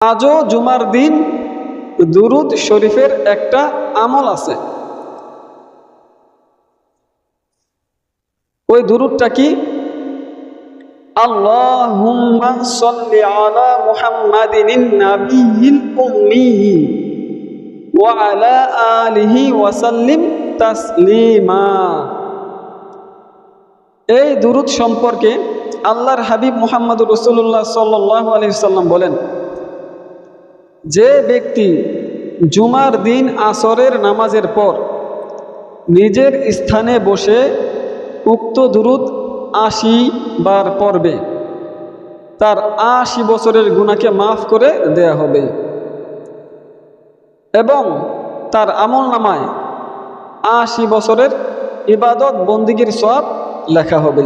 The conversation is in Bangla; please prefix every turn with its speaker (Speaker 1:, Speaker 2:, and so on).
Speaker 1: আজও জুমার দিন দুরুদ শরীফের একটা আমল আছে। ওই দুরুদটা কি? আল্লাহুম্মা সাল্লি আলা মুহাম্মাদিন নাবিয়্যিল উম্মি ওয়া আলা আলিহি ওয়া সাল্লিম তাসলিমা। এই দুরুদ সম্পর্কে আল্লাহর হাবিব মুহাম্মদুর রাসূলুল্লাহ সাল্লাল্লাহু আলাইহি ওয়াসাল্লাম বলেন, যে ব্যক্তি জুমার দিন আসরের নামাজের পর নিজের স্থানে বসে উক্ত দুরুদ ৮০ বার পড়বে, তার ৮০ বছরের গুনাহকে মাফ করে দেয়া হবে এবং তার আমলনামায় ৮০ বছরের ইবাদত বন্দেগীর সওয়াব লেখা হবে।